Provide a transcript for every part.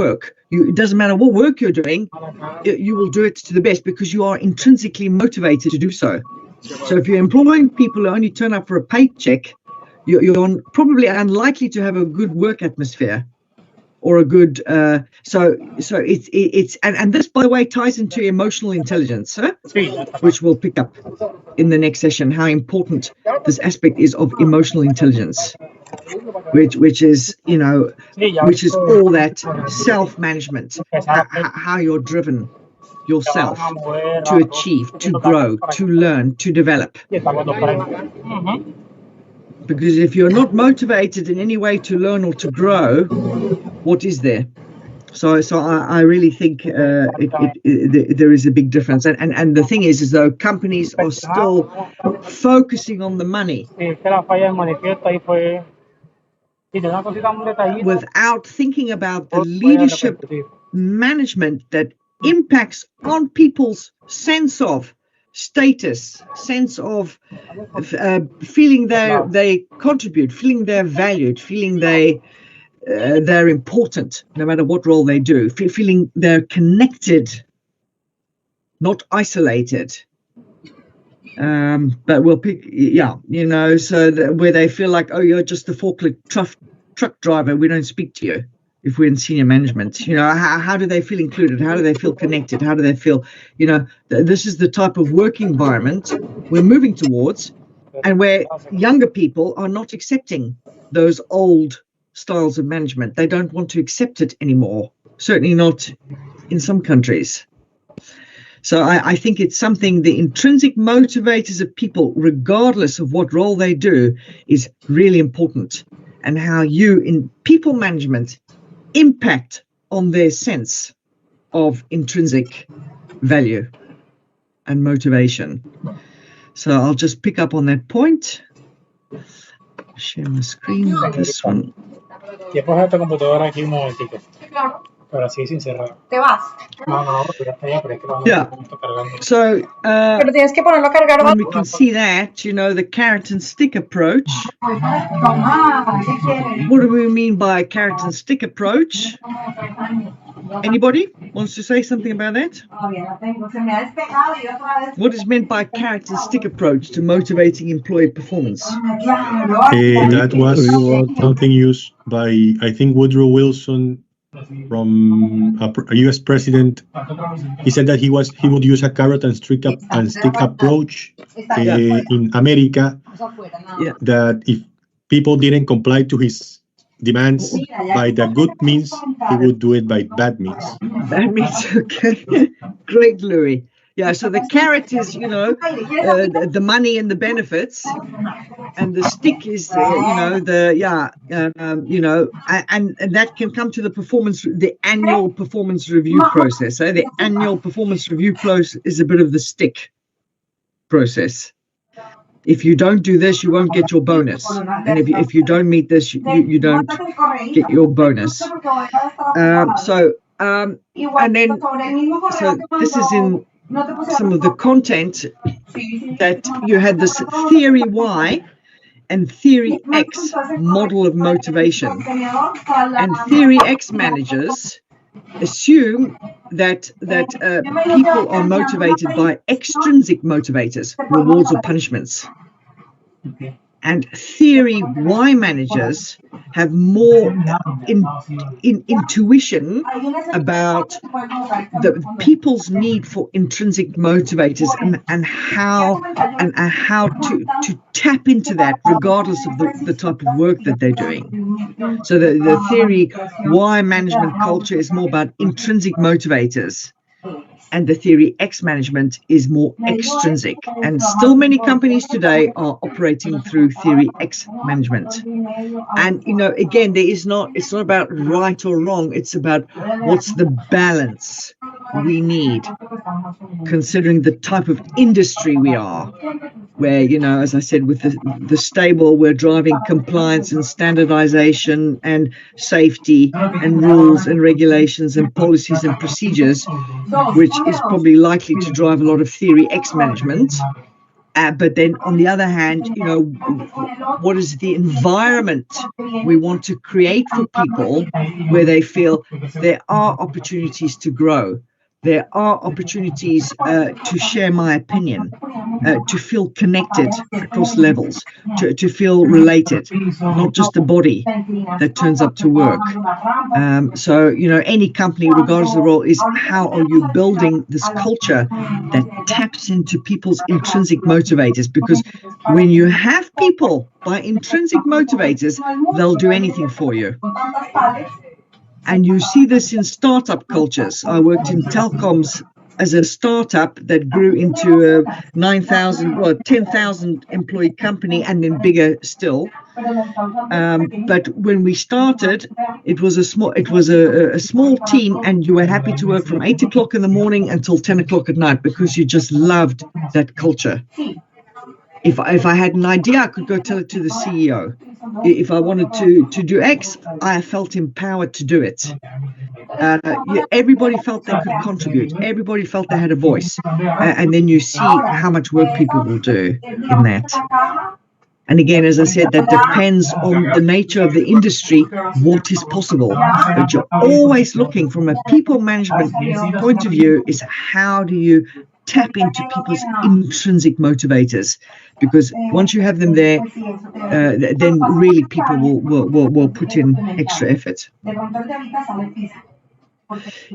work. It doesn't matter what work you're doing, you will do it to the best because you are intrinsically motivated to do so. So if you're employing people who only turn up for a paycheck, you're probably unlikely to have a good work atmosphere or a good so it's and this, by the way, ties into emotional intelligence, which we'll pick up in the next session, how important this aspect is of emotional intelligence, which is all that self-management, how you're driven yourself to achieve, to grow, to learn, to develop. Because if you're not motivated in any way to learn or to grow, what is there? So I really think there is a big difference. And the thing is though, companies are still focusing on the money without thinking about the leadership management that impacts on people's sense of status, sense of feeling they contribute, feeling they're valued, feeling they're important no matter what role they do, feeling they're connected, not isolated. But we'll pick, so where they feel like, oh, you're just the forklift truck driver, we don't speak to you. If we're in senior management, how do they feel included? How do they feel connected? How do they feel, this is the type of work environment we're moving towards, and where younger people are not accepting those old styles of management. They don't want to accept it anymore, certainly not in some countries. So I think it's something, the intrinsic motivators of people, regardless of what role they do, is really important, and how you in people management impact on their sense of intrinsic value and motivation. So I'll just pick up on that point. Share my screen with this one. Ahora sí, sin cerrar. ¿Te vas? No, pero está ya, pero es que vamos Yeah. a cargando. So Pero tienes que ponerlo a cargar. when we can see that, the carrot and stick approach. What do we mean by carrot and stick approach? Anybody wants to say something about that? What is meant by carrot and stick approach to motivating employee performance? That was something used by, I think, Woodrow Wilson, from a U.S. president. He said that he would use a carrot and stick approach in America. Yeah. That if people didn't comply to his demands by the good means, he would do it by bad means. Bad means, okay. Great, Louis. Yeah, so the carrot is, the money and the benefits, and the stick is, and that can come to the annual performance review process. So the annual performance review process is a bit of the stick process. If you don't do this, you won't get your bonus, and if you don't meet this, you don't get your bonus. So this is in some of the content that you had this theory Y and theory X model of motivation. And theory X managers assume that people are motivated by extrinsic motivators, rewards or punishments. And theory Y managers have more intuition about the people's need for intrinsic motivators and how to tap into that regardless of the type of work that they're doing. So the theory Y management culture is more about intrinsic motivators, and the theory X management is more extrinsic. And still many companies today are operating through theory X management. And, again, it's not about right or wrong. It's about what's the balance we need, considering the type of industry we are, where, as I said, with the stable, we're driving compliance and standardization and safety and rules and regulations and policies and procedures, which is probably likely to drive a lot of theory X management. But then on the other hand, what is the environment we want to create for people where they feel there are opportunities to grow, there are opportunities to share my opinion, to feel connected across levels, to feel related, not just a body that turns up to work. So, any company, regardless of the role, is how are you building this culture that taps into people's intrinsic motivators? Because when you have people by intrinsic motivators, they'll do anything for you. And you see this in startup cultures. I worked in telecoms as a startup that grew into a 10,000 employee company, and then bigger still. But when we started, it was a small team, and you were happy to work from 8 o'clock in the morning until 10 o'clock at night because you just loved that culture. If I had an idea, I could go tell it to the CEO. If I wanted to do X, I felt empowered to do it. Everybody felt they could contribute. Everybody felt they had a voice. And then you see how much work people will do in that. And again, as I said, that depends on the nature of the industry, what is possible. But you're always looking from a people management point of view is how do you tap into people's intrinsic motivators? Because once you have them there, then really people will put in extra effort.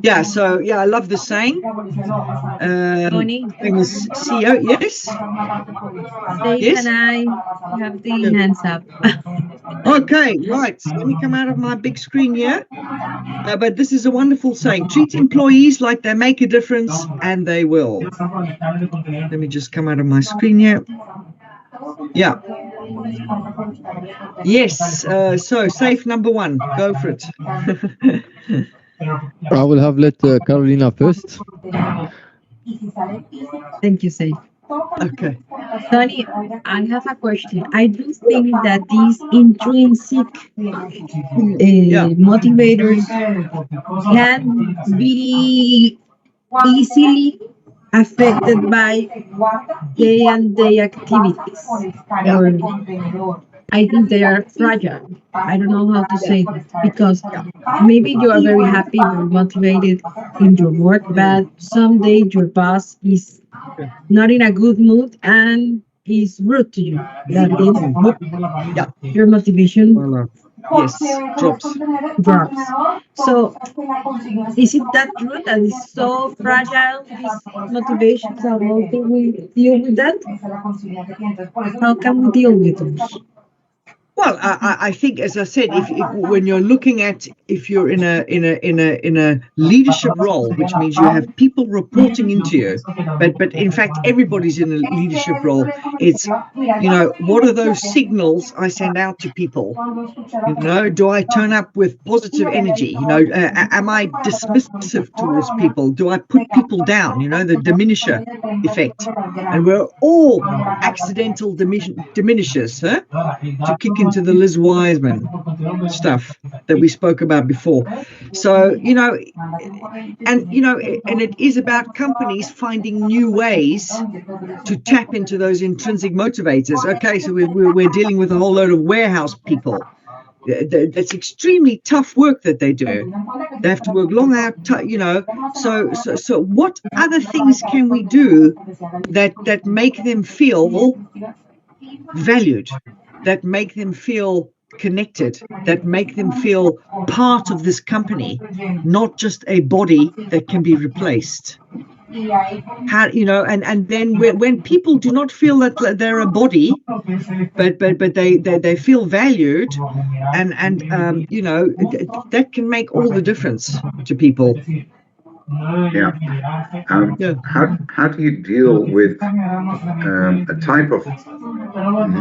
Yeah, so I love the saying. Famous CEO, yes. Dave Yes? and I have the hands up. Okay, right. Let me come out of my big screen here. But this is a wonderful saying. Treat employees like they make a difference, and they will. Let me just come out of my screen here. Yeah. Yes. So, safe number one. Go for it. I will have let Carolina first. Thank you, Safe. Okay. Tony, I have a question. I do think that these intrinsic motivators can be easily affected by day-and-day activities. Or I think they are fragile. I don't know how to say it because maybe you are very happy, very motivated in your work, but someday your boss is not in a good mood and is rude to you. That then your motivation Yes, drops. So is it that true that it's so fragile, these motivations, and how can we deal with that? How can we deal with those? Well, I think, as I said, if when you're looking at if you're in a leadership role, which means you have people reporting into you, but in fact everybody's in a leadership role. It's what are those signals I send out to people? Do I turn up with positive energy? Am I dismissive towards people? Do I put people down? The diminisher effect, and we're all accidental diminishers, huh? To kick into the Liz Wiseman stuff that we spoke about before. So, and it is about companies finding new ways to tap into those intrinsic motivators. Okay, so we're dealing with a whole load of warehouse people. That's extremely tough work that they do. They have to work long hours, So what other things can we do that make them feel valued, that make them feel connected, that make them feel part of this company, not just a body that can be replaced? How and then when people do not feel that they're a body, but they feel valued, and that can make all the difference to people. Yeah. How do you deal with a type of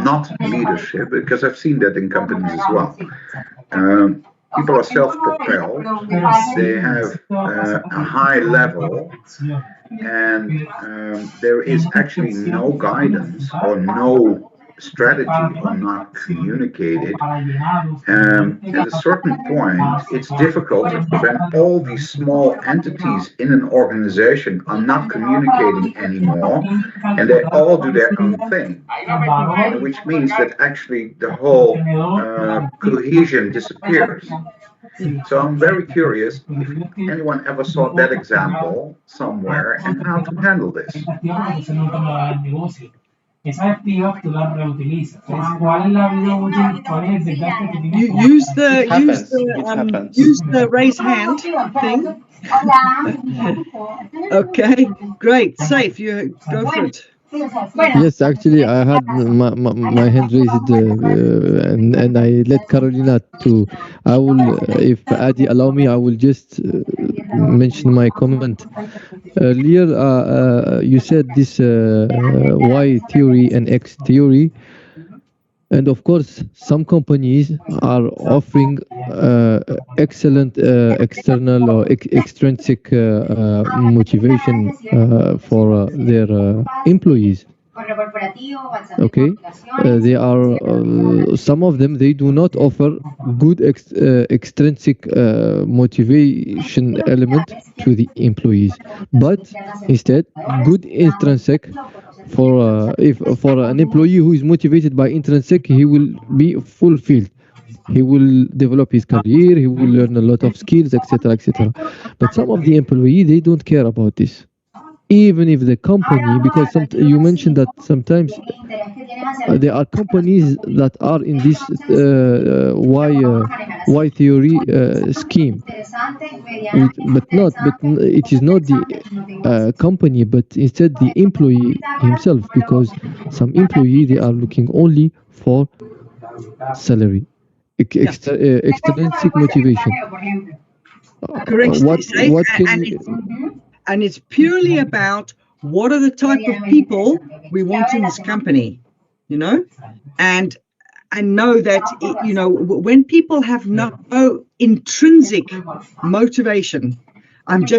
not leadership? Because I've seen that in companies as well. People are self-propelled. They have a high level, and there is actually no guidance or no strategy are not communicated, at a certain point, it's difficult when all these small entities in an organization are not communicating anymore and they all do their own thing, which means that actually the whole cohesion disappears. So I'm very curious if anyone ever saw that example somewhere and how to handle this. You use the raise hand thing. Okay, great. Safe, you go for it. Yes, actually, I had my hand raised, and I let Carolina to. I will, if Adi allow me, I will just mention my comment. Earlier, you said this Y theory and X theory. And of course, some companies are offering excellent external or extrinsic motivation for their employees. Okay, they are some of them, they do not offer good extrinsic motivation element to the employees, but instead good intrinsic. If for an employee who is motivated by intrinsic, he will be fulfilled. He will develop his career. He will learn a lot of skills, etc., etc. But some of the employees, they don't care about this. Even if the company, because you mentioned that sometimes there are companies that are in this Y theory scheme, but it is not the company, but instead the employee himself, because some employee, they are looking only for salary, extrinsic motivation. Correct. What can you? And it's purely about what are the type of people we want in this company, and know that when people have no intrinsic motivation, I'm just